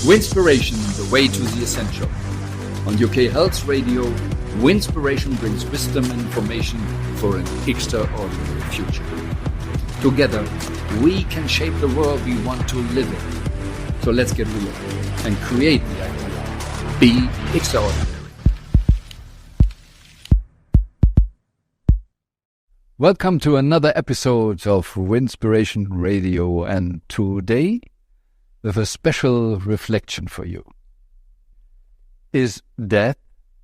Winspiration, the way to the essential. On UK Health Radio, Winspiration brings wisdom and information for an extraordinary future. Together, we can shape the world we want to live in. So let's get real and create the idea. Be extraordinary. Welcome to another episode of Winspiration Radio, and today with a special reflection for you. Is death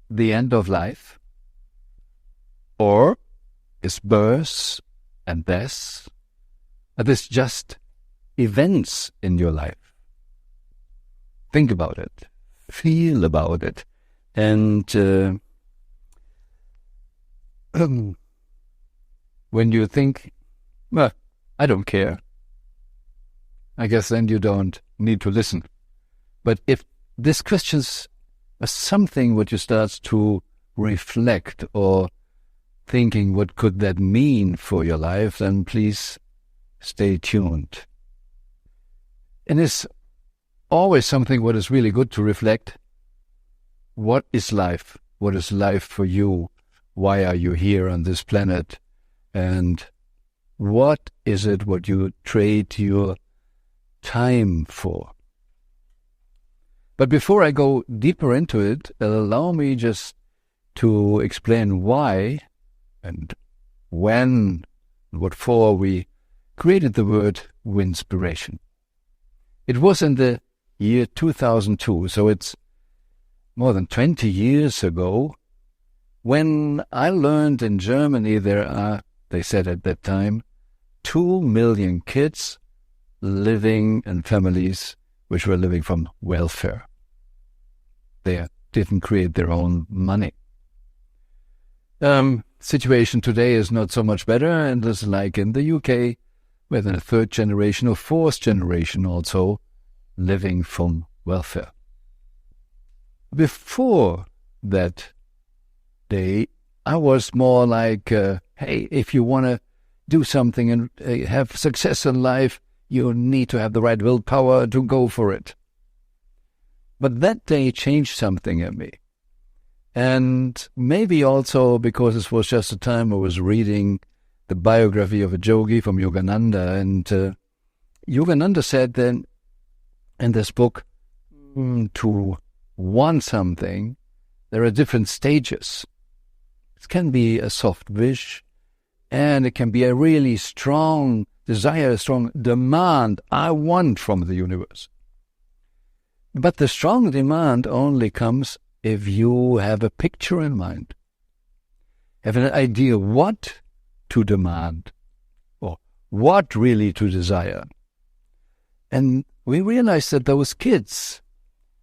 the end of life? Or is birth and death, are this just events in your life? Think about it, feel about it, and when you think, well, I don't care, I guess then you don't need to listen. But if these questions are something what you start to reflect or thinking what could that mean for your life, then please stay tuned. And it's always something what is really good to reflect. What is life? What is life for you? Why are you here on this planet? And what is it what you trade your time for? But before I go deeper into it, allow me just to explain why and when and what for we created the word Winspiration. It was in the year 2002, so it's more than 20 years ago, when I learned in Germany there are, they said at that time, 2 million kids living in families which were living from welfare. They didn't create their own money. Situation today is not so much better, and it's like in the UK, with a third generation or fourth generation also living from welfare. Before that day, I was more like, hey, if you want to do something and have success in life, you need to have the right willpower to go for it. But that day changed something in me. And maybe also because it was just a time I was reading the biography of a yogi from Yogananda. And Yogananda said then in this book, to want something, there are different stages. It can be a soft wish, and it can be a really strong desire, a strong demand I want from the universe. But the strong demand only comes if you have a picture in mind, have an idea what to demand or what really to desire. And we realized that those kids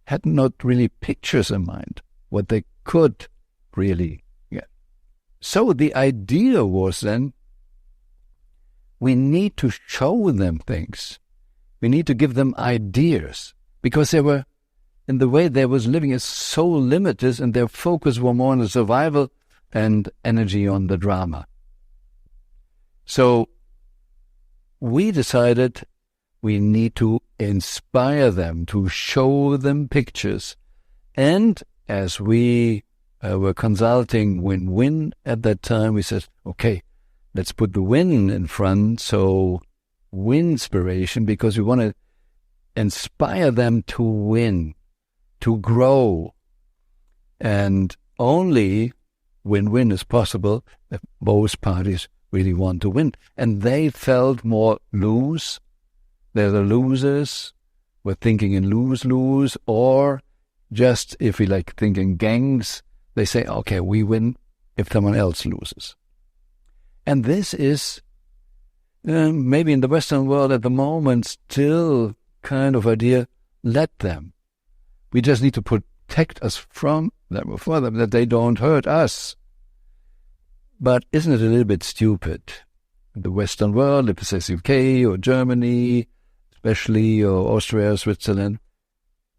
had not really pictures in mind, what they could really get. So the idea was then, we need to show them things. We need to give them ideas, because they were, in the way they was living is so limited, and their focus were more on the survival and energy on the drama. So we decided we need to inspire them, to show them pictures. And as we were consulting win-win at that time, we said, okay, let's put the win in front, so Winspiration, because we want to inspire them to win, to grow. And only win-win is possible if both parties really want to win. And they felt more lose. They're the losers. We're thinking in lose-lose, or just, if we like thinking gangs, they say, okay, we win if someone else loses. And this is maybe in the Western world at the moment still kind of idea, let them. We just need to protect us from them or for them, that they don't hurt us. But isn't it a little bit stupid? In the Western world, if it says UK or Germany, especially, or Austria, Switzerland,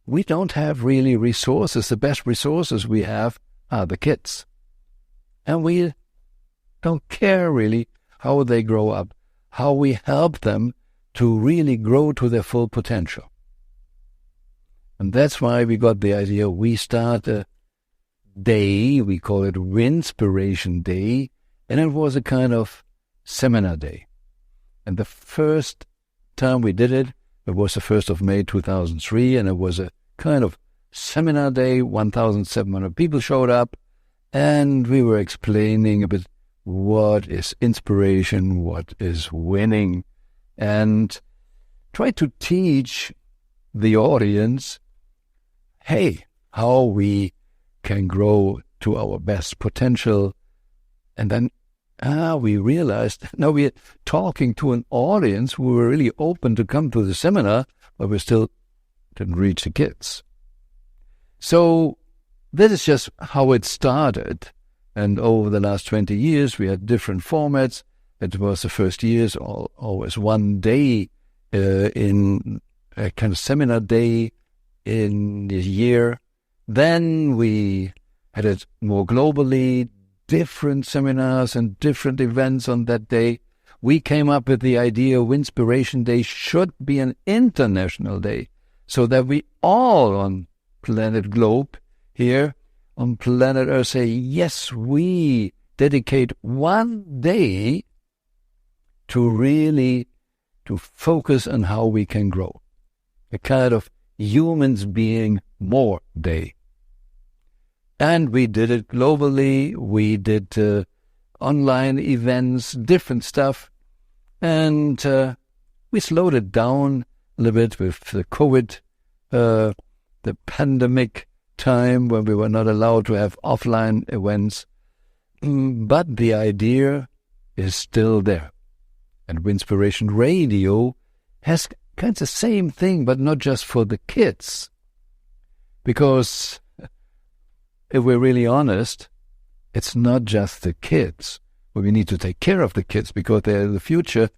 we don't have really resources. The best resources we have are the kids. And we don't care really how they grow up, how we help them to really grow to their full potential. And that's why we got the idea. We start a day, we call it Winspiration Day, and it was a kind of seminar day. And the first time we did it, it was the 1st of May 2003, and it was a kind of seminar day. 1,700 people showed up, and we were explaining a bit what is inspiration, what is winning, and try to teach the audience, hey, how we can grow to our best potential. And then we realized now we're talking to an audience who were really open to come to the seminar, but we still didn't reach the kids. So this is just how it started. And over the last 20 years, we had different formats. It was the first years, always one day in a kind of seminar day in the year. Then we had it more globally, different seminars and different events on that day. We came up with the idea Winspiration Day should be an international day, so that we all on planet Globe here on planet Earth say, yes, we dedicate one day to focus on how we can grow. A kind of humans being more day. And we did it globally. We did online events, different stuff. And we slowed it down a little bit with the COVID, the pandemic time when we were not allowed to have offline events. But the idea is still there. And Winspiration Radio has kind of the same thing, but not just for the kids. Because if we're really honest, it's not just the kids. We need to take care of the kids because they're the future.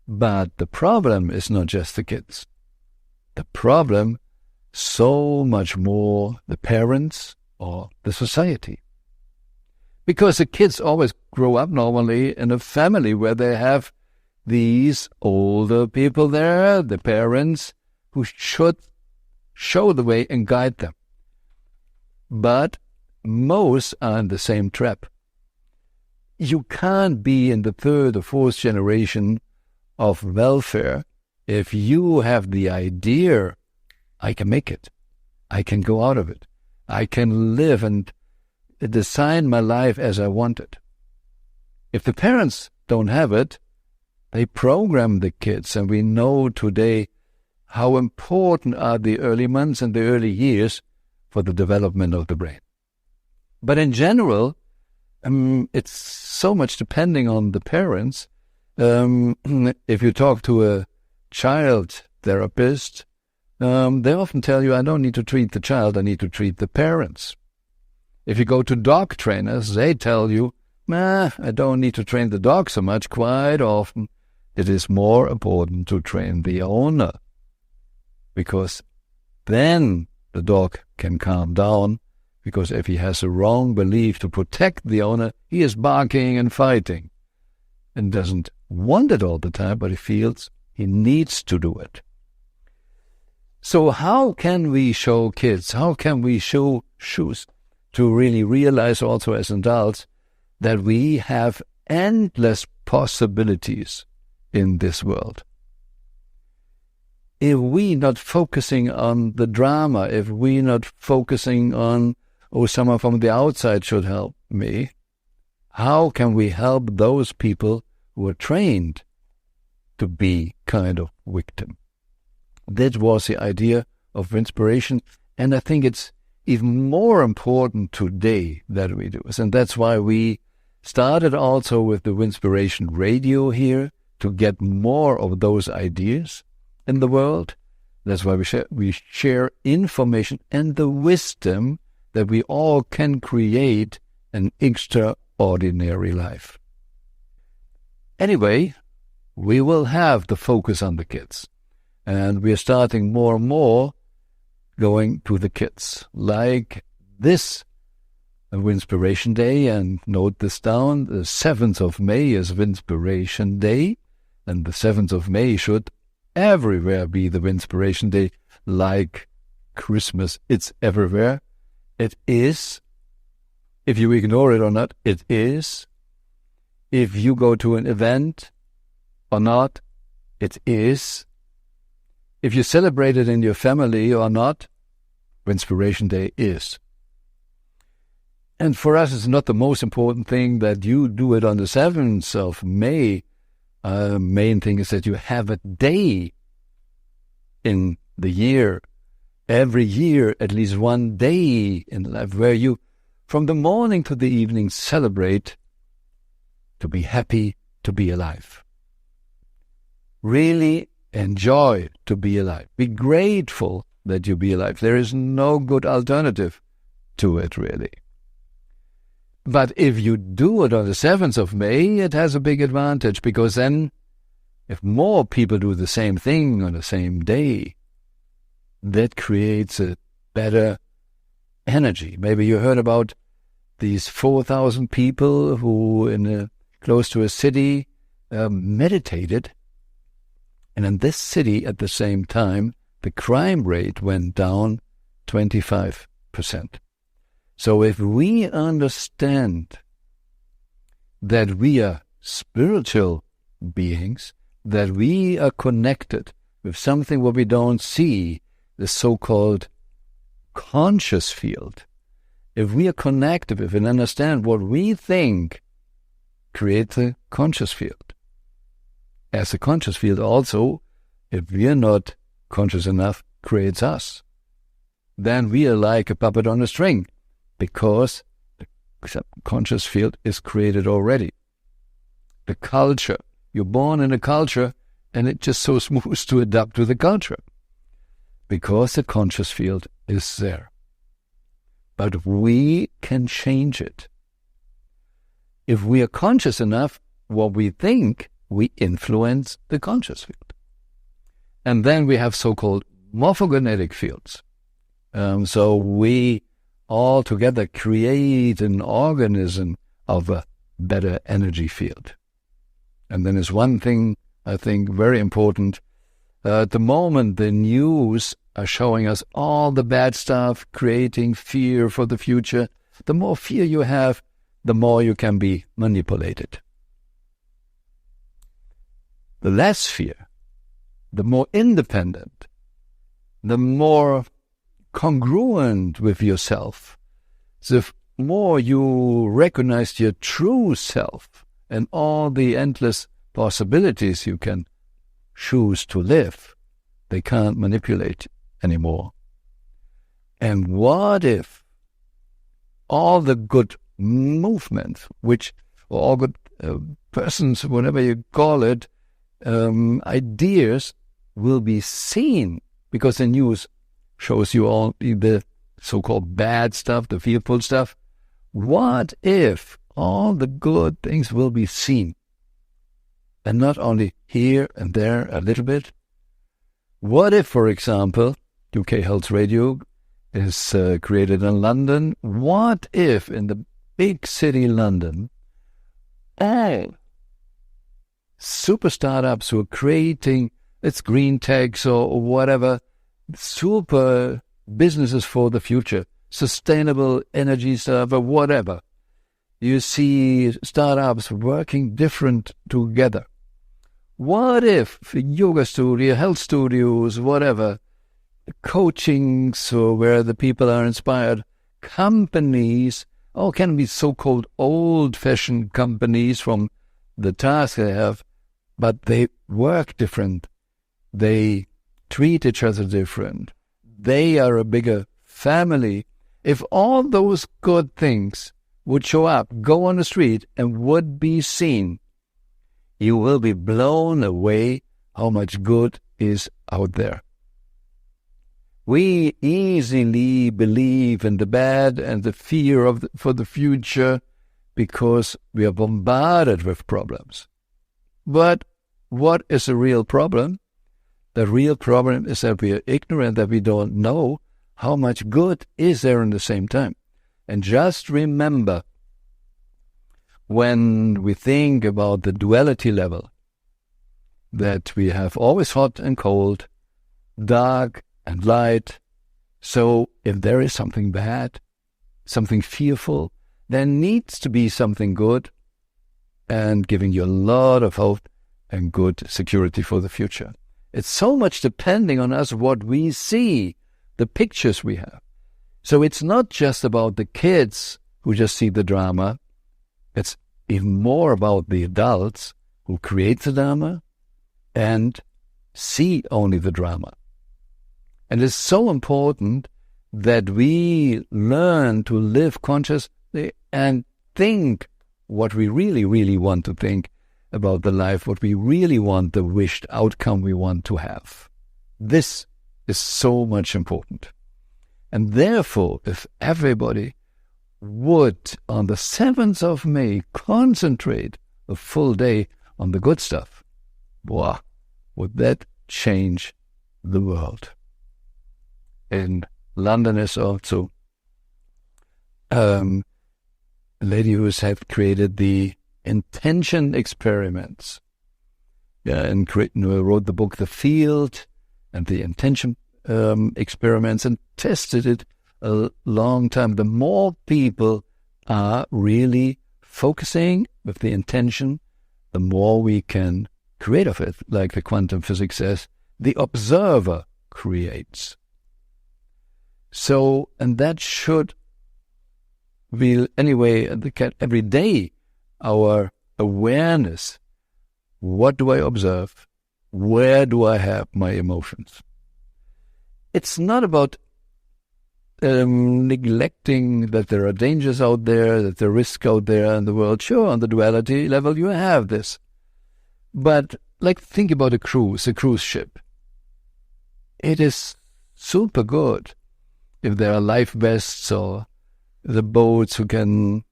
But the problem is not just the kids. The problem, so much more the parents or the society. Because the kids always grow up normally in a family where they have these older people there, the parents, who should show the way and guide them. But most are in the same trap. You can't be in the 3rd or 4th generation of welfare if you have the idea, I can make it, I can go out of it, I can live and design my life as I want it. If the parents don't have it, they program the kids, and we know today how important are the early months and the early years for the development of the brain. But in general, it's so much depending on the parents. If you talk to a child therapist, they often tell you, I don't need to treat the child, I need to treat the parents. If you go to dog trainers, they tell you, I don't need to train the dog so much. Quite often, it is more important to train the owner, because then the dog can calm down, because if he has a wrong belief to protect the owner, he is barking and fighting and doesn't want it all the time, but he feels he needs to do it. So how can we show kids, how can we show to really realize also as adults that we have endless possibilities in this world? If we not focusing on the drama, if we not focusing on, someone from the outside should help me, how can we help those people who are trained to be kind of victim? That was the idea of Winspiration, and I think it's even more important today that we do this. And that's why we started also with the Winspiration Radio here, to get more of those ideas in the world. That's why we share information and the wisdom that we all can create an extraordinary life. Anyway, we will have the focus on the kids. And we are starting more and more going to the kids. Like this Winspiration Day, and note this down, the 7th of May is Winspiration Day, and the 7th of May should everywhere be the Winspiration Day, like Christmas. It's everywhere. It is. If you ignore it or not, it is. If you go to an event or not, it is. If you celebrate it in your family or not, Winspiration Day is. And for us, it's not the most important thing that you do it on the 7th of May. Main thing is that you have a day in the year, every year, at least one day in life where you, from the morning to the evening, celebrate to be happy to be alive. Really enjoy to be alive. Be grateful that you be alive. There is no good alternative to it, really. But if you do it on the 7th of May, it has a big advantage, because then if more people do the same thing on the same day, that creates a better energy. Maybe you heard about these 4,000 people who close to a city meditated. And in this city at the same time, the crime rate went down 25%. So if we understand that we are spiritual beings, that we are connected with something what we don't see, the so-called conscious field, if we are connected with and understand what we think, creates a conscious field. As a conscious field also, if we are not conscious enough, creates us. Then we are like a puppet on a string, because the conscious field is created already. The culture, you're born in a culture, and it's just so smooth to adapt to the culture, because the conscious field is there. But we can change it. If we are conscious enough, what we think, we influence the conscious field. And then we have so-called morphogenetic fields. So we all together create an organism of a better energy field. And then there's one thing I think very important. At the moment, the news are showing us all the bad stuff, creating fear for the future. The more fear you have, the more you can be manipulated. The less fear, the more independent, the more congruent with yourself, the more you recognize your true self and all the endless possibilities you can choose to live, they can't manipulate anymore. And what if all the good movements, or all good persons, whatever you call it, ideas will be seen, because the news shows you all the so-called bad stuff, the fearful stuff. What if all the good things will be seen, and not only here and there a little bit? What if, for example, UK Health Radio is created in London? What if in the big city London, all super startups who are creating, it's green techs or whatever, super businesses for the future, sustainable energy stuff or whatever. You see startups working different together. What if yoga studio, health studios, whatever, coaching, so where the people are inspired, companies, can be so-called old-fashioned companies from the task they have, but they work different. They treat each other different. They are a bigger family. If all those good things would show up, go on the street, and would be seen, you will be blown away how much good is out there. We easily believe in the bad and the fear for the future because we are bombarded with problems. But what is the real problem? The real problem is that we are ignorant, that we don't know how much good is there in the same time. And just remember, when we think about the duality level, that we have always hot and cold, dark and light, So if there is something bad, something fearful, there needs to be something good and giving you a lot of hope and good security for the future. It's so much depending on us what we see, the pictures we have. So it's not just about the kids who just see the drama. It's even more about the adults who create the drama and see only the drama. And it's so important that we learn to live consciously and think what we really, really want to think about the life, what we really want, the wished outcome we want to have. This is so much important. And therefore, if everybody would, on the 7th of May, concentrate a full day on the good stuff, wow, would that change the world? In London is also a lady who has created the intention experiments. And wrote the book The Field and the intention experiments and tested it a long time. The more people are really focusing with the intention, the more we can create of it. Like the quantum physics says, the observer creates. So, and that should be, anyway, every day, our awareness. What do I observe? Where do I have my emotions? It's not about neglecting that there are dangers out there, that there are risks out there in the world. Sure, on the duality level you have this. But like think about a cruise ship. It is super good if there are life vests or the boats who can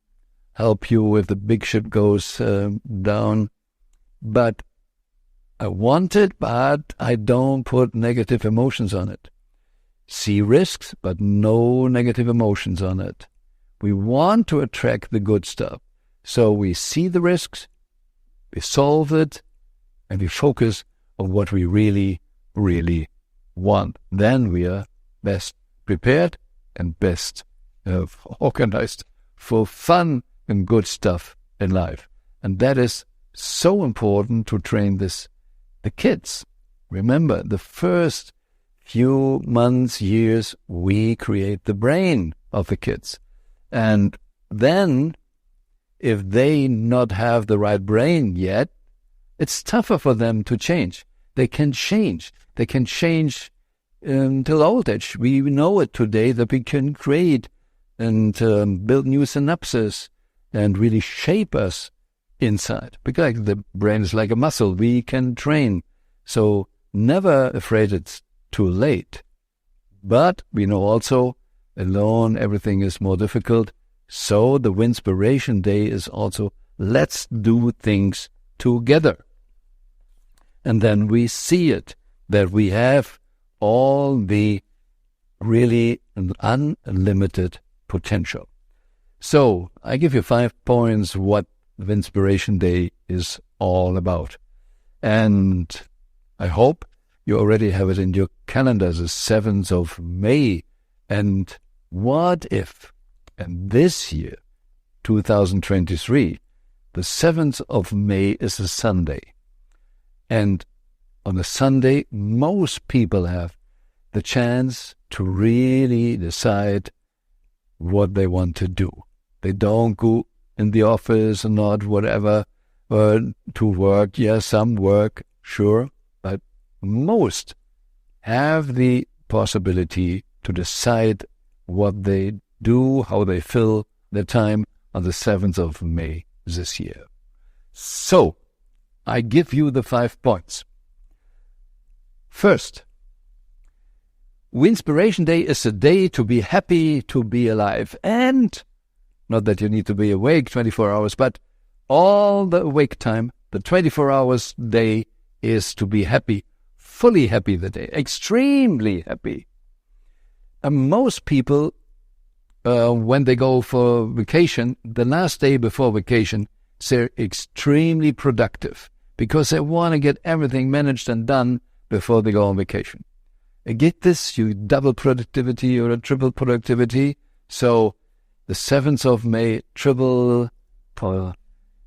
help you if the big ship goes down. But I want it, but I don't put negative emotions on it. See risks, but no negative emotions on it. We want to attract the good stuff. So we see the risks, we solve it, and we focus on what we really, really want. Then we are best prepared and best organized for fun and good stuff in life. And that is so important to train the kids. Remember, the first few months, years, we create the brain of the kids. And then, if they not have the right brain yet, it's tougher for them to change. They can change. They can change till old age. We know it today that we can create and build new synapses and really shape us inside. Because the brain is like a muscle. We can train. So never afraid it's too late. But we know also alone everything is more difficult. So the Winspiration Day is also let's do things together. And then we see it, that we have all the really unlimited potential. So I give you 5 points what the Winspiration Day is all about. And I hope you already have it in your calendar, the 7th of May. And what if, and this year, 2023, the 7th of May is a Sunday. And on a Sunday, most people have the chance to really decide what they want to do. They don't go in the office or not, whatever, to work. Yes, some work, sure, but most have the possibility to decide what they do, how they fill their time on the 7th of May this year. So, I give you the 5 points. First, Winspiration Day is a day to be happy to be alive. And not that you need to be awake 24 hours, but all the awake time, the 24 hours day is to be happy, fully happy the day, extremely happy. And most people, when they go for vacation, the last day before vacation, they're extremely productive because they want to get everything managed and done before they go on vacation. get this, you double productivity or a triple productivity. So the 7th of May, triple,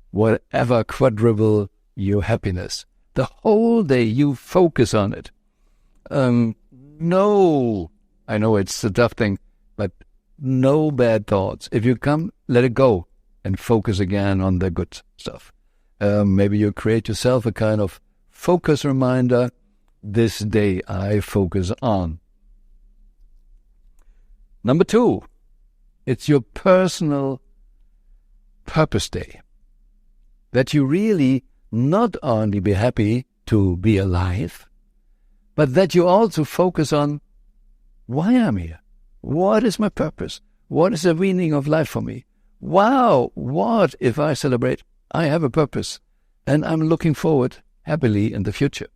whatever, quadruple your happiness. The whole day you focus on it. No, I know it's a tough thing, but no bad thoughts. If you come, let it go and focus again on the good stuff. Maybe you create yourself a kind of focus reminder. This day I focus on. Number 2, it's your personal purpose day. That you really not only be happy to be alive, but that you also focus on why I'm here. What is my purpose? What is the meaning of life for me? Wow, what if I celebrate? I have a purpose, and I'm looking forward happily in the future.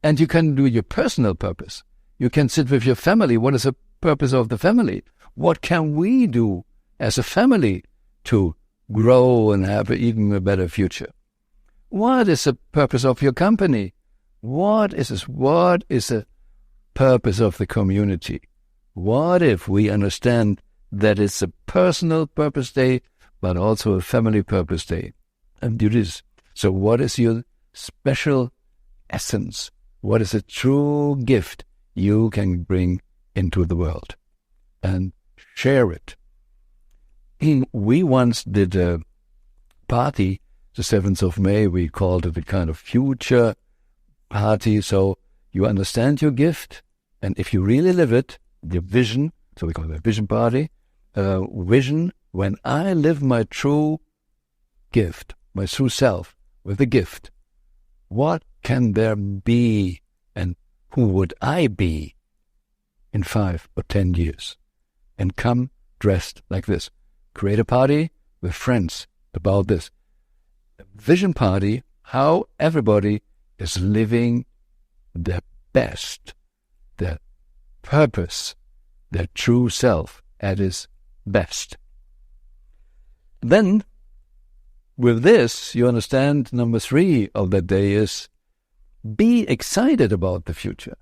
And you can do your personal purpose. You can sit with your family. What is the purpose of the family? What can we do as a family to grow and have even a better future? What is the purpose of your company? What is the purpose of the community? What if we understand that it's a personal purpose day, but also a family purpose day? And do this. So what is your special essence? What is a true gift you can bring into the world? And share it. We once did a party, the 7th of May. We called it a kind of future party. So you understand your gift, and if you really live it, the vision, so we call it a vision party, vision, when I live my true gift, my true self, with a gift, what can there be, and who would I be in 5 or 10 years? And come dressed like this. Create a party with friends about this. A vision party, how everybody is living their best, their purpose, their true self at its best. Then, with this, you understand number 3 of that day is be excited about the future.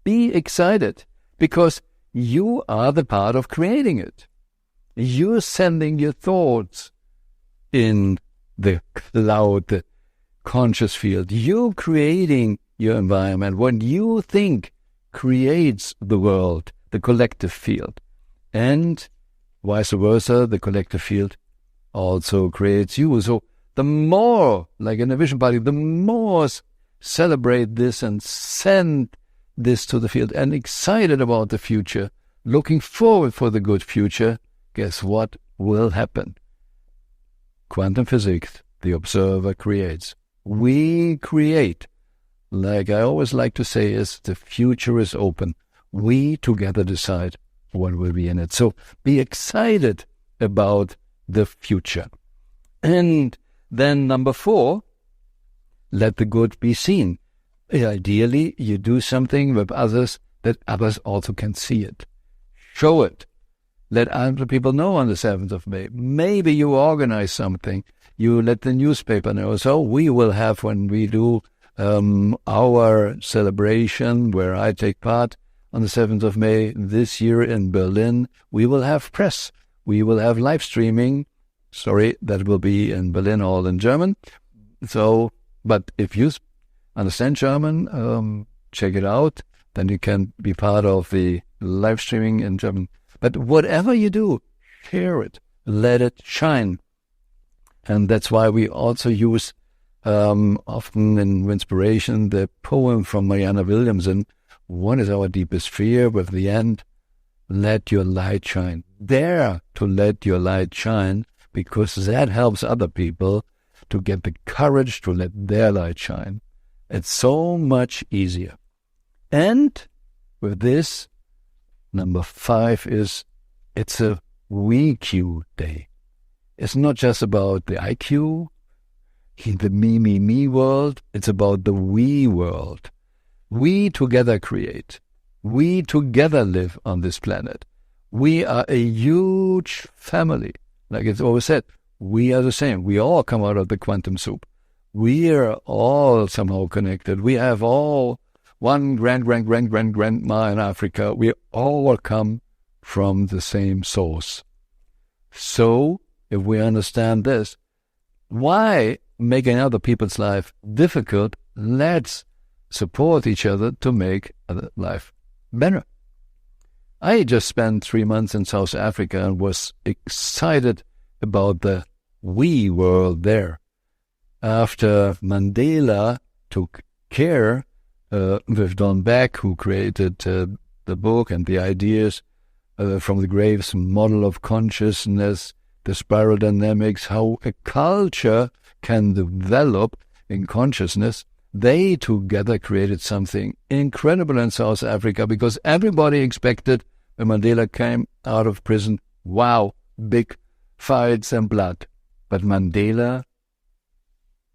Be excited, because you are the part of creating it. You're sending your thoughts in the cloud, the conscious field. You're creating your environment. What you think creates the world, the collective field. And vice versa, the collective field also creates you. So the more, like in a vision party, the more celebrate this and send this to the field and excited about the future, looking forward for the good future, guess what will happen? Quantum physics, the observer creates. We create. Like I always like to say, is the future is open. We together decide what will be in it. So be excited about the future. And then number 4, let the good be seen. Ideally, you do something with others that others also can see it. Show it. Let other people know on the 7th of May. Maybe you organize something. You let the newspaper know. So we will have, when we do our celebration, where I take part on the 7th of May this year in Berlin, we will have press. We will have live streaming. Sorry, that will be in Berlin, all in German. So, but if you understand German, check it out. Then you can be part of the live streaming in German. But whatever you do, share it. Let it shine. And that's why we also use often in Winspiration the poem from Marianne Williamson, what is our deepest fear, with the end, let your light shine. Dare to let your light shine, because that helps other people to get the courage to let their light shine. It's so much easier. And with this, number 5 is, it's a WeQ day. It's not just about the IQ, the me world. It's about the we world. We together create. We together live on this planet. We are a huge family. Like it's always said, we are the same. We all come out of the quantum soup. We are all somehow connected. We have all one grandma in Africa. We all come from the same source. So, if we understand this, why making other people's life difficult? Let's support each other to make other life better. I just spent 3 months in South Africa and was excited about the we world there. After Mandela took care with Don Beck, who created the book and the ideas from the Graves model of consciousness, the spiral dynamics, how a culture can develop in consciousness, they together created something incredible in South Africa, because everybody expected when Mandela came out of prison, wow, big fights and blood. But Mandela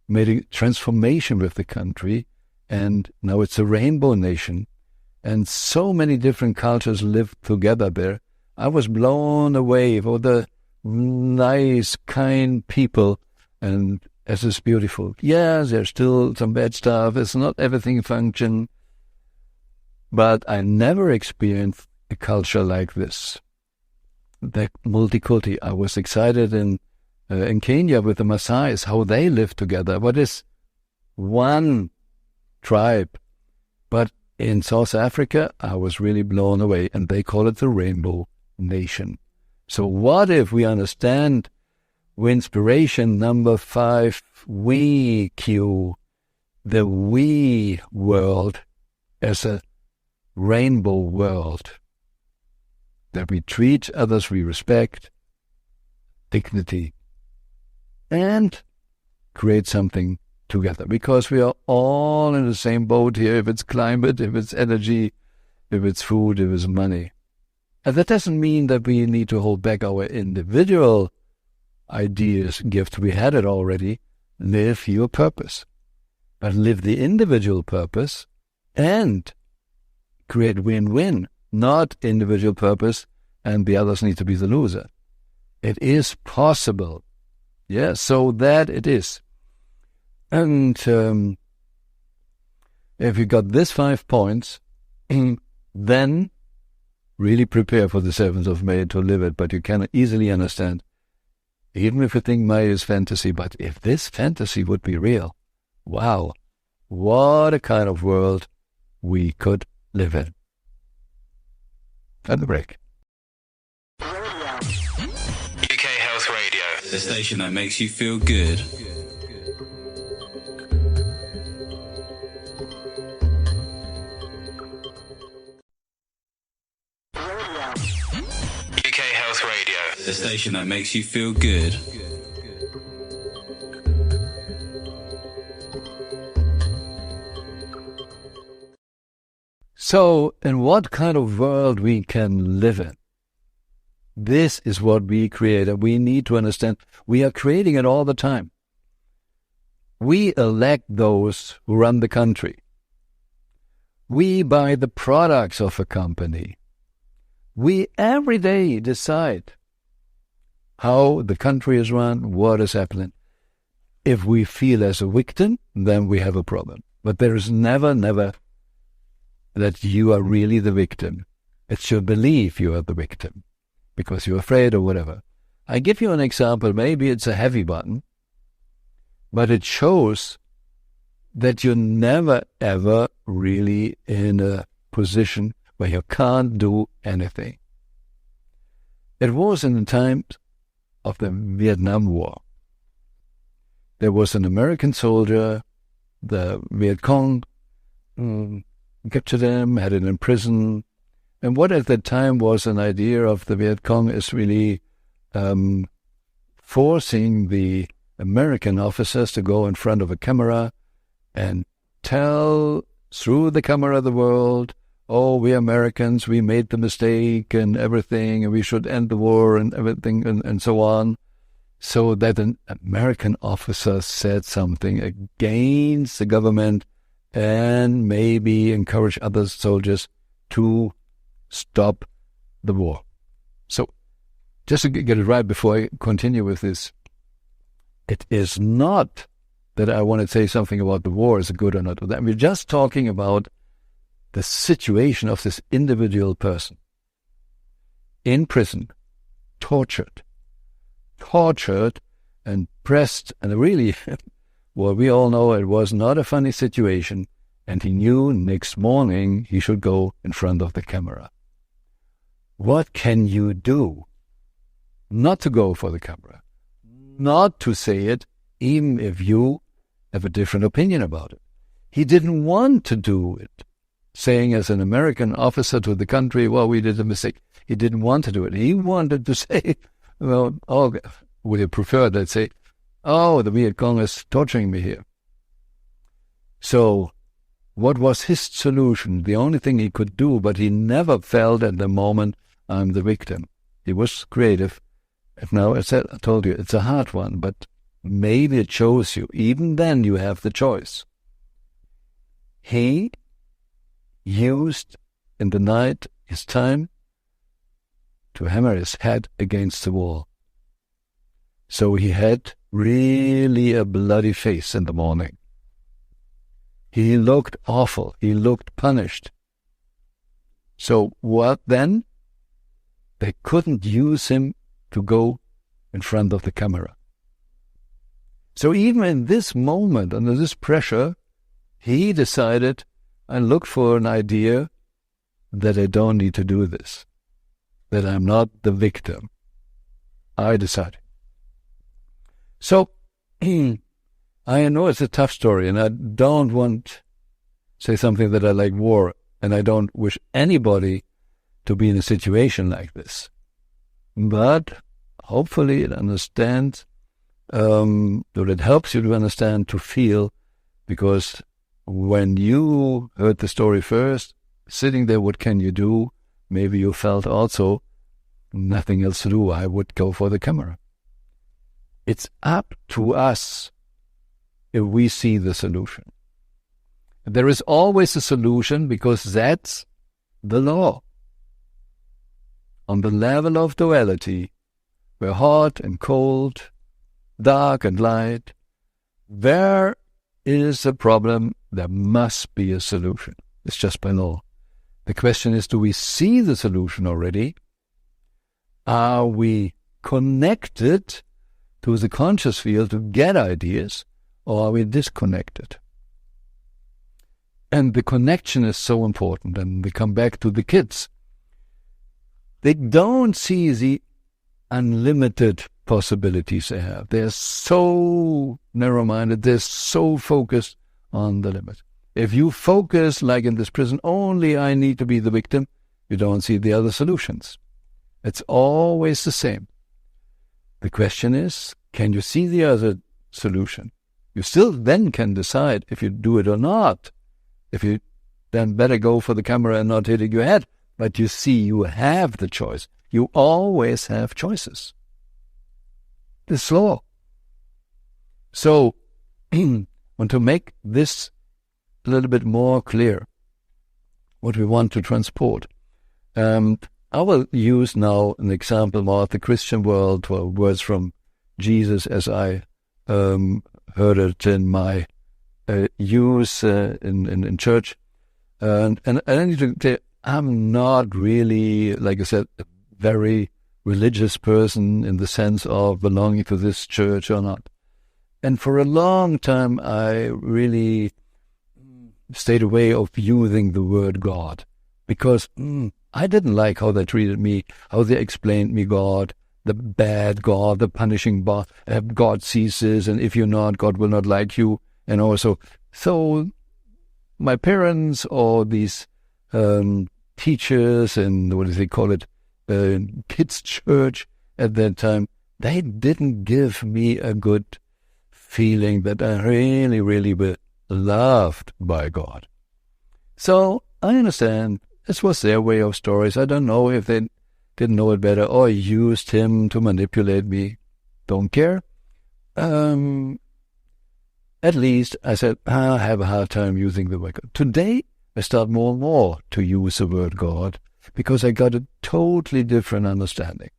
made a transformation with the country, and now it's a rainbow nation, and so many different cultures live together there. I was blown away for the nice, kind people, and as it's beautiful. Yeah, there's still some bad stuff. It's not everything function. But I never experienced a culture like this. The multiculti. I was excited in Kenya with the Maasais, how they live together. What is one tribe? But in South Africa, I was really blown away, and they call it the Rainbow Nation. So what if we understand Winspiration number 5, we Q, the we world as a rainbow world, that we treat others, we respect, dignity, and create something together, because we are all in the same boat here, if it's climate, if it's energy, if it's food, if it's money. And that doesn't mean that we need to hold back our individual ideas, gifts. We had it already. Live your purpose. But live the individual purpose and create win-win, not individual purpose and the others need to be the loser. It is possible. Yes, so that it is. And if you got these 5 points, then really prepare for the 7th of May to live it. But you can easily understand, even if you think May is fantasy, but if this fantasy would be real, wow, what a kind of world we could live in. At the break. UK Health Radio, the station that makes you feel good. UK Health Radio, the station that makes you feel good. So, in what kind of world we can live in? This is what we create, and we need to understand we are creating it all the time. We elect those who run the country. We buy the products of a company. We every day decide how the country is run, what is happening. If we feel as a victim, then we have a problem. But there is never that you are really the victim. It's your belief you are the victim because you're afraid or whatever. I give you an example. Maybe it's a heavy button, but it shows that you're never, ever really in a position where you can't do anything. It was in the times of the Vietnam War. There was an American soldier, the Viet Cong, captured him, had him in prison. And what at that time was an idea of the Viet Cong is really forcing the American officers to go in front of a camera and tell through the camera the world, oh, we Americans, we made the mistake and everything, and we should end the war and everything and so on. So that an American officer said something against the government and maybe encourage other soldiers to stop the war. So, just to get it right before I continue with this, it is not that I want to say something about the war, is it good or not. We're just talking about the situation of this individual person in prison, tortured and pressed, and really, well, we all know it was not a funny situation, and he knew next morning he should go in front of the camera. What can you do? Not to go for the camera, not to say it, even if you have a different opinion about it. He didn't want to do it, saying as an American officer to the country, well, we did a mistake. He didn't want to do it. He wanted to say, well, oh, would you prefer that say, oh, the Viet Cong is torturing me here. So what was his solution? The only thing he could do, but he never felt at the moment, I'm the victim. He was creative. And now, I told you, it's a hard one, but maybe it shows you, even then you have the choice. He used in the night his time to hammer his head against the wall. So he had really a bloody face in the morning. He looked awful. He looked punished. So what then? They couldn't use him to go in front of the camera. So even in this moment, under this pressure, he decided, I looked for an idea that I don't need to do this, that I'm not the victim. I decided. So, I know it's a tough story, and I don't want to say something that I like war, and I don't wish anybody to be in a situation like this. But hopefully it understands, or it helps you to understand, to feel, because when you heard the story first, sitting there, what can you do? Maybe you felt also nothing else to do. I would go for the camera. It's up to us if we see the solution. There is always a solution because that's the law. On the level of duality, where hot and cold, dark and light, there is a problem, there must be a solution. It's just by law. The question is, do we see the solution already? Are we connected to the conscious field to get ideas, or are we disconnected? And the connection is so important, and we come back to the kids. They don't see the unlimited possibilities they have. They're so narrow-minded, they're so focused on the limit. If you focus, like in this prison, only I need to be the victim, you don't see the other solutions. It's always the same. The question is, can you see the other solution? You still then can decide if you do it or not. If you then better go for the camera and not hitting your head. But you see, you have the choice. You always have choices. This law. So, want to make this a little bit more clear, what we want to transport. I will use now an example more of the Christian world, or words from Jesus as I heard it in my use in church. And I need to say, I'm not really, like I said, a very religious person in the sense of belonging to this church or not. And for a long time, I really stayed away of using the word God, because I didn't like how they treated me, how they explained me God, the bad God, the punishing God sees this, and if you're not, God will not like you. And also, so my parents or these teachers and what do they call it, kids' church at that time, they didn't give me a good feeling that I really, really were loved by God. So I understand this was their way of stories. I don't know if they didn't know it better or used him to manipulate me. Don't care. At least I said, I have a hard time using the word God. Today, I start more and more to use the word God because I got a totally different understanding.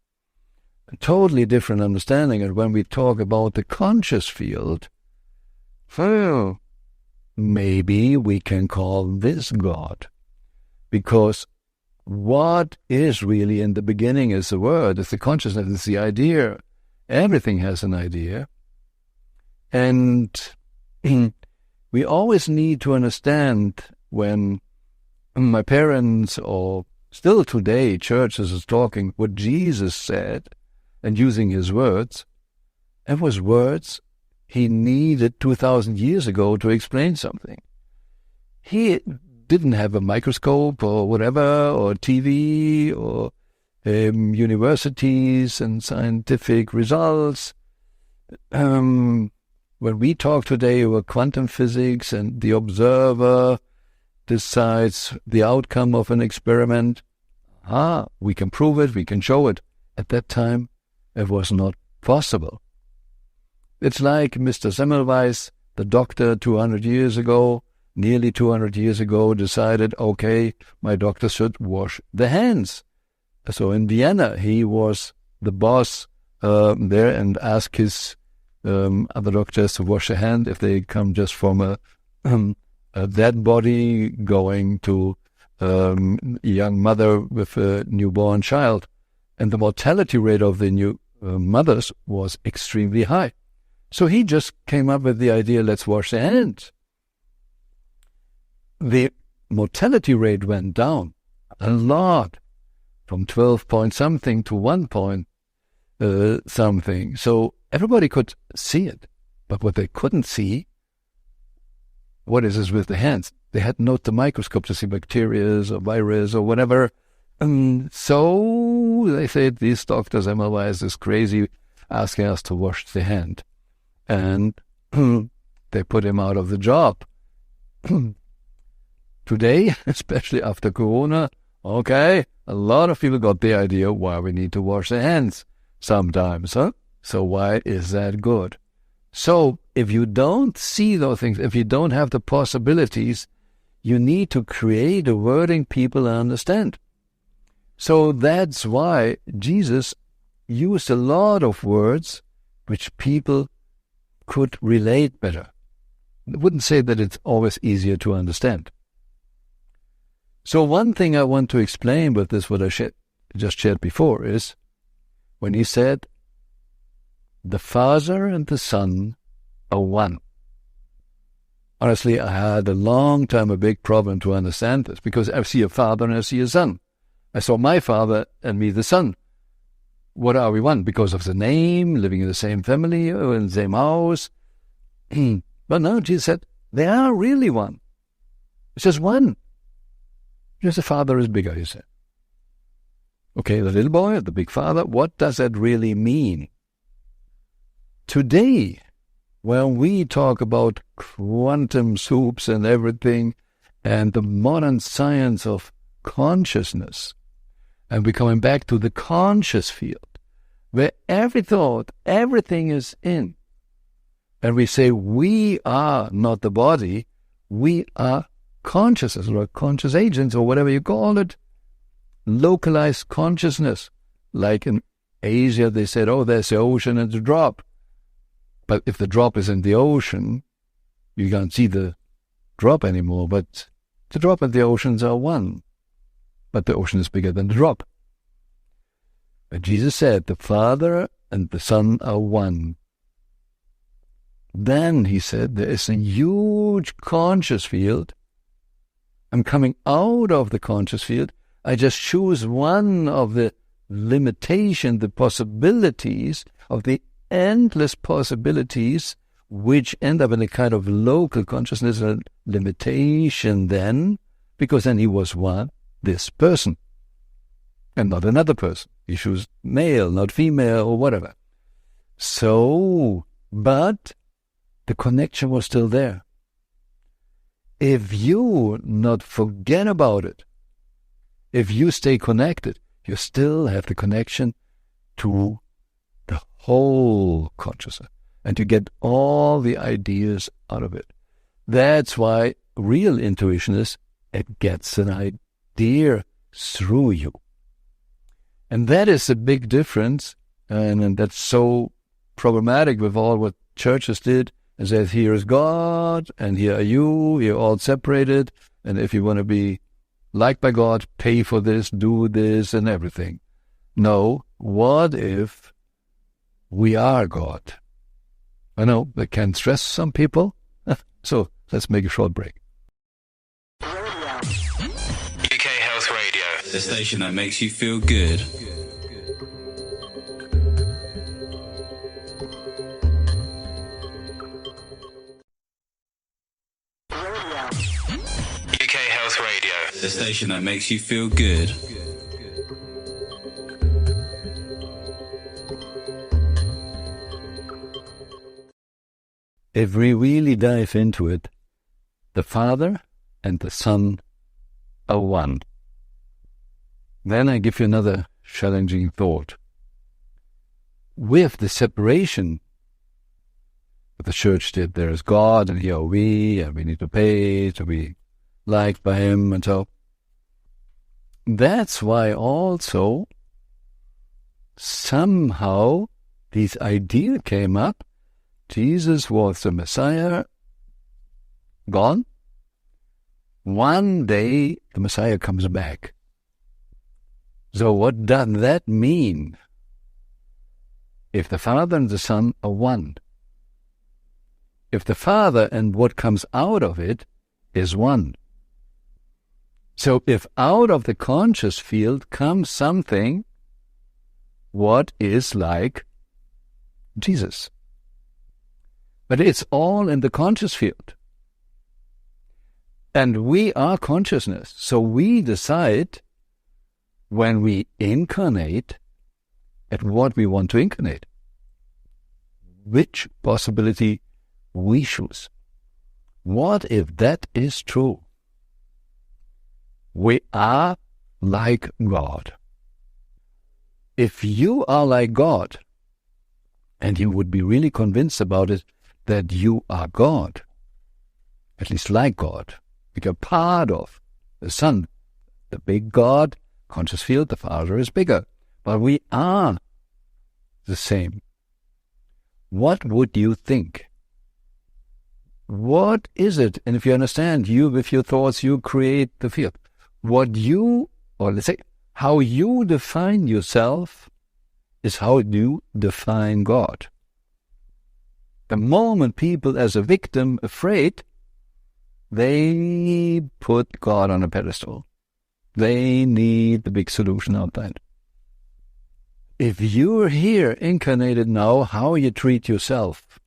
A totally different understanding. And when we talk about the conscious field, well, maybe we can call this God. because what is really in the beginning is the word, it's the consciousness, it's the idea. Everything has an idea. And we always need to understand when my parents, or still today, churches is talking what Jesus said and using his words. It was words he needed 2,000 years ago to explain something. He didn't have a microscope or whatever, or TV, or universities and scientific results. When we talk today about quantum physics and the observer decides the outcome of an experiment, we can prove it, we can show it. At that time, it was not possible. It's like Mr. Semmelweis, the doctor 200 years ago, nearly 200 years ago, decided, okay, my doctor should wash the hands. So in Vienna, he was the boss there and asked his other doctors to wash their hand if they come just from a dead body going to a young mother with a newborn child. And the mortality rate of the new mothers was extremely high. So he just came up with the idea, let's wash the hands. The mortality rate went down a lot, from 12 point something to 1 point something. So everybody could see it. But what they couldn't see, what is this with the hands? They had not the microscope to see bacteria or virus or whatever. So they said, these doctors, Semmelweis is crazy, asking us to wash the hand. And they put him out of the job. Today, especially after Corona, okay, a lot of people got the idea why we need to wash their hands sometimes, huh? So why is that good? So if you don't see those things, if you don't have the possibilities, you need to create a wording people understand. So that's why Jesus used a lot of words which people could relate better. I wouldn't say that it's always easier to understand. So one thing I want to explain with this, what I just shared before, is when he said, the Father and the Son are one. Honestly, I had a long time a big problem to understand this, because I see a father and I see a son. I saw my father and me, the son. What are we one? Because of the name, living in the same family, or in the same house. But no, Jesus said, they are really one. It's just one. Just the father is bigger, he said. Okay, the little boy, the big father, what does that really mean? Today, when we talk about quantum soups and everything, and the modern science of consciousness, and we're coming back to the conscious field, where every thought, everything is in, and we say we are not the body, we are consciousness, or conscious agents, or whatever you call it, localized consciousness. Like in Asia, they said, oh, there's the ocean and the drop. But if the drop is in the ocean, you can't see the drop anymore. But the drop and the oceans are one. But the ocean is bigger than the drop. But Jesus said, the Father and the Son are one. Then he said, there is a huge conscious field. I'm coming out of the conscious field. I just choose one of the limitations, the possibilities of the endless possibilities, which end up in a kind of local consciousness and limitation then, because then he was one, this person, and not another person. He chose male, not female, or whatever. So, but the connection was still there. If you not forget about it, if you stay connected, you still have the connection to the whole consciousness, and you get all the ideas out of it. That's why real intuition is, it gets an idea through you. And that is a big difference, and that's so problematic with all what churches did, and said, here is God, and here are you, you're all separated, and if you want to be liked by God, pay for this, do this, and everything. No, what if we are God? I know that can stress some people, so let's make a short break. UK Health Radio, the station that makes you feel good. UK Health Radio, the station that makes you feel good. If we really dive into it, the Father and the Son are one. Then I give you another challenging thought. With the separation that the church did, there is God and here are we, and we need to pay to be liked by Him and so. That's why also somehow this idea came up. Jesus was the Messiah, gone. One day the Messiah comes back. So what does that mean? If the Father and the Son are one, if the Father and what comes out of it is one. So if out of the conscious field comes something what is like Jesus. But it's all in the conscious field. And we are consciousness. So we decide when we incarnate at what we want to incarnate. Which possibility we choose. What if that is true? We are like God. If you are like God, and you would be really convinced about it, that you are God, at least like God, you're part of the Son, the big God, conscious field, the Father is bigger, but we are the same. What would you think? What is it? And if you understand, you with your thoughts, you create the field. What you, or let's say, how you define yourself is how you define God. The moment people as a victim afraid, they put God on a pedestal. They need the big solution outside. If you're here incarnated now, how you treat yourself,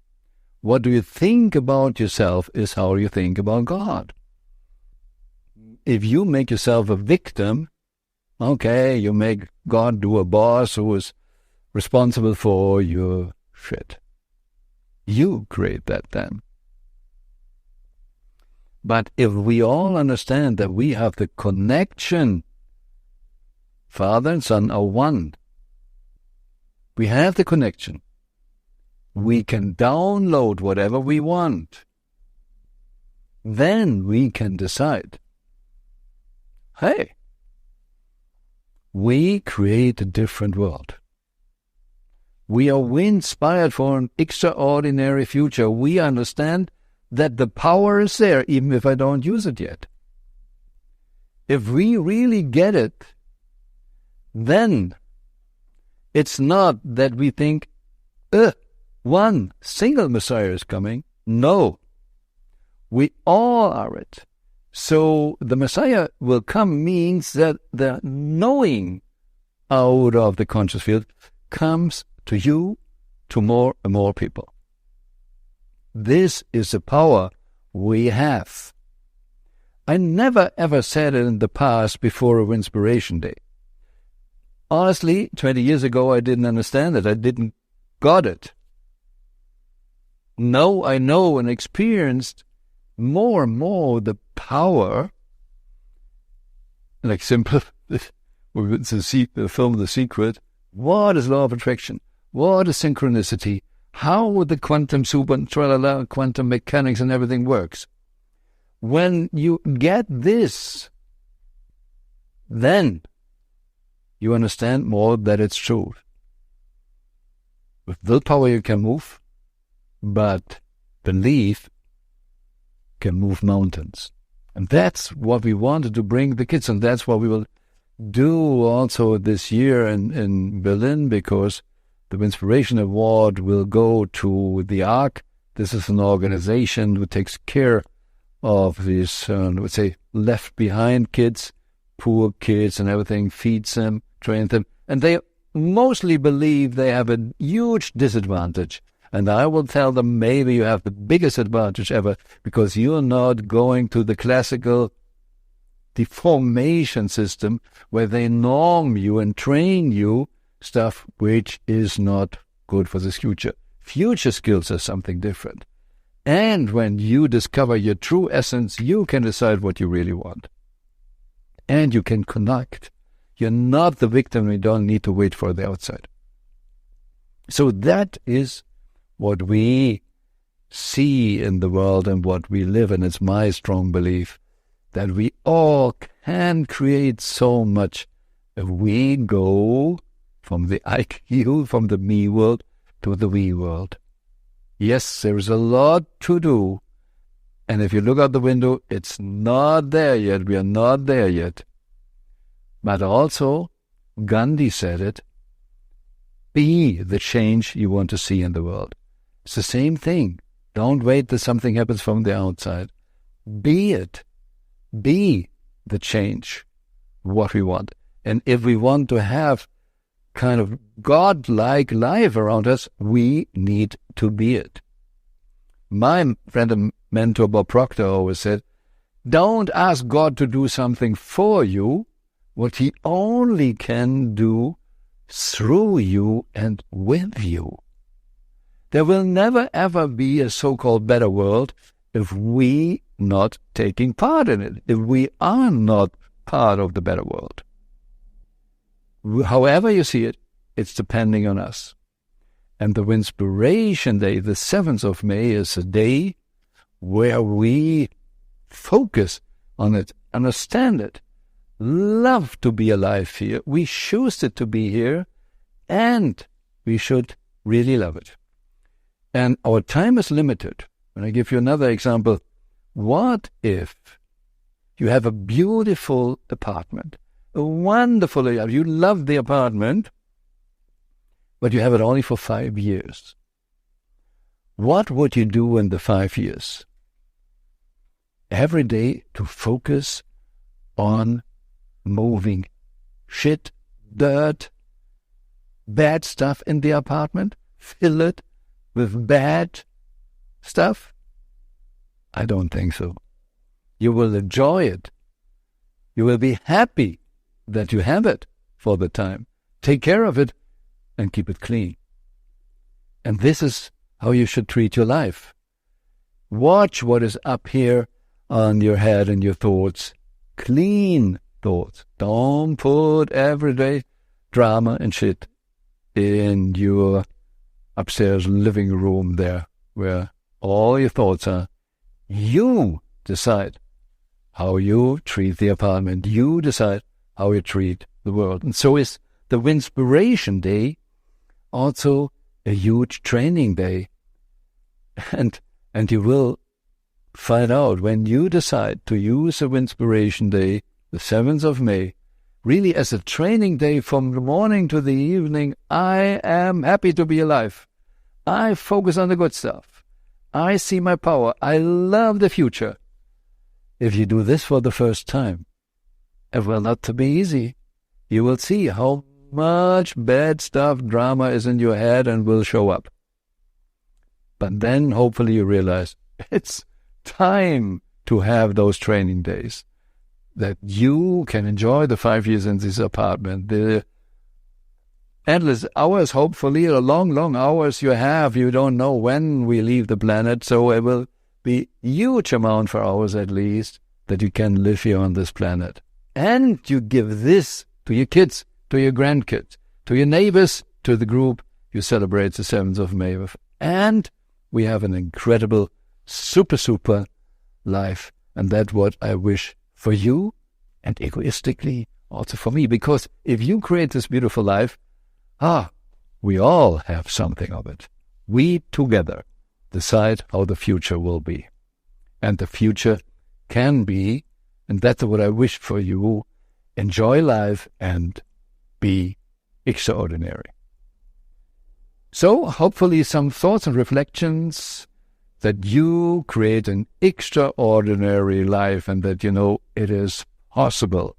what do you think about yourself is how you think about God. If you make yourself a victim, okay, you make God do a boss who is responsible for your shit. You create that then. But if we all understand that we have the connection, Father and Son are one. We have the connection. We can download whatever we want. Then we can decide, hey, we create a different world. We are inspired for an extraordinary future. We understand that the power is there, even if I don't use it yet. If we really get it, then it's not that we think, one single Messiah is coming. No, we all are it. So the Messiah will come means that the knowing out of the conscious field comes to you, to more and more people. This is the power we have. I never ever said it in the past before a Winspiration Day. Honestly, 20 years ago I didn't understand it. I didn't got it. Now I know and experienced more and more the power, like simple, it's the film The Secret. What is law of attraction? What is synchronicity? How the quantum quantum mechanics and everything works. When you get this, then you understand more that it's true. With willpower you can move, but belief can move mountains. And that's what we wanted to bring the kids, and that's what we will do also this year in Berlin, because the Winspiration Award will go to the ARC. This is an organization who takes care of these, let's say, left behind kids, poor kids and everything, feeds them, trains them. And they mostly believe they have a huge disadvantage. And I will tell them, maybe you have the biggest advantage ever, because you're not going to the classical deformation system where they norm you and train you stuff which is not good for the future. Future skills are something different. And when you discover your true essence, you can decide what you really want. And you can connect. You're not the victim. You don't need to wait for the outside. So that is what we see in the world and what we live in. It's my strong belief that we all can create so much if we go from the IQ, from the me world, to the we world. Yes, there is a lot to do. And if you look out the window, it's not there yet. We are not there yet. But also, Gandhi said it, be the change you want to see in the world. It's the same thing. Don't wait till something happens from the outside. Be it. Be the change, what we want. And if we want to have kind of God-like life around us, we need to be it. My friend and mentor Bob Proctor always said, don't ask God to do something for you, what he only can do through you and with you. There will never ever be a so-called better world if we not taking part in it, if we are not part of the better world. However you see it, it's depending on us. And the Winspiration Day, the 7th of May, is a day where we focus on it, understand it, love to be alive here. We choose it to be here, and we should really love it. And our time is limited. And I give you another example. What if you have a beautiful apartment, a wonderful, you love the apartment, but you have it only for 5 years? What would you do in the 5 years? Every day to focus on moving shit, dirt, bad stuff in the apartment, fill it with bad stuff? I don't think so. You will enjoy it. You will be happy that you have it for the time. Take care of it and keep it clean. And this is how you should treat your life. Watch what is up here on your head and your thoughts. Clean thoughts. Don't put everyday drama and shit in your upstairs living room there, where all your thoughts are. You decide how you treat the apartment. You decide how you treat the world. And so is the Winspiration Day also a huge training day. And you will find out when you decide to use the Winspiration Day, the 7th of May, really as a training day from the morning to the evening. I am happy to be alive. I focus on the good stuff. I see my power. I love the future. If you do this for the first time, it will not be easy. You will see how much bad stuff, drama is in your head and will show up. But then hopefully you realize it's time to have those training days, that you can enjoy the 5 years in this apartment, the endless hours, hopefully, or long hours you have. You don't know when we leave the planet, so it will be huge amount for hours at least that you can live here on this planet. And you give this to your kids, to your grandkids, to your neighbors, to the group you celebrate the 7th of May with. And we have an incredible, super life. And that's what I wish for you, and egoistically also for me. Because if you create this beautiful life, we all have something of it. We together decide how the future will be. And the future can be, and that's what I wish for you. Enjoy life and be extraordinary. So, hopefully some thoughts and reflections that you create an extraordinary life and that you know it is possible.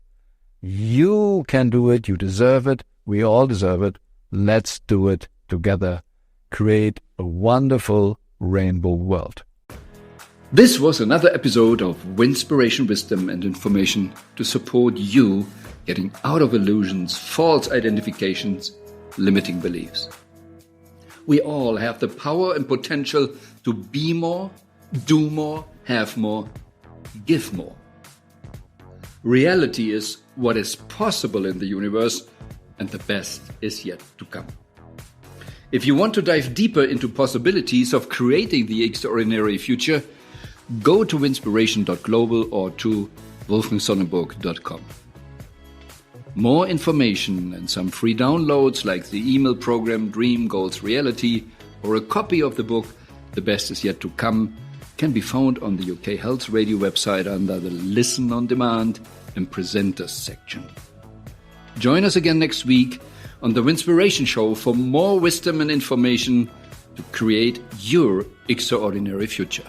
You can do it, you deserve it, we all deserve it. Let's do it together. Create a wonderful rainbow world. This was another episode of Winspiration, Wisdom and Information to support you getting out of illusions, false identifications, limiting beliefs. We all have the power and potential to be more, do more, have more, give more. Reality is what is possible in the universe, and the best is yet to come. If you want to dive deeper into possibilities of creating the extraordinary future, go to winspiration.global or to wolfgangsonnenburg.com. More information and some free downloads like the email program Dream Goals Reality or a copy of the book The Best Is Yet to Come can be found on the UK Health Radio website under the Listen on Demand and Presenters section. Join us again next week on the Winspiration Show for more wisdom and information to create your extraordinary future.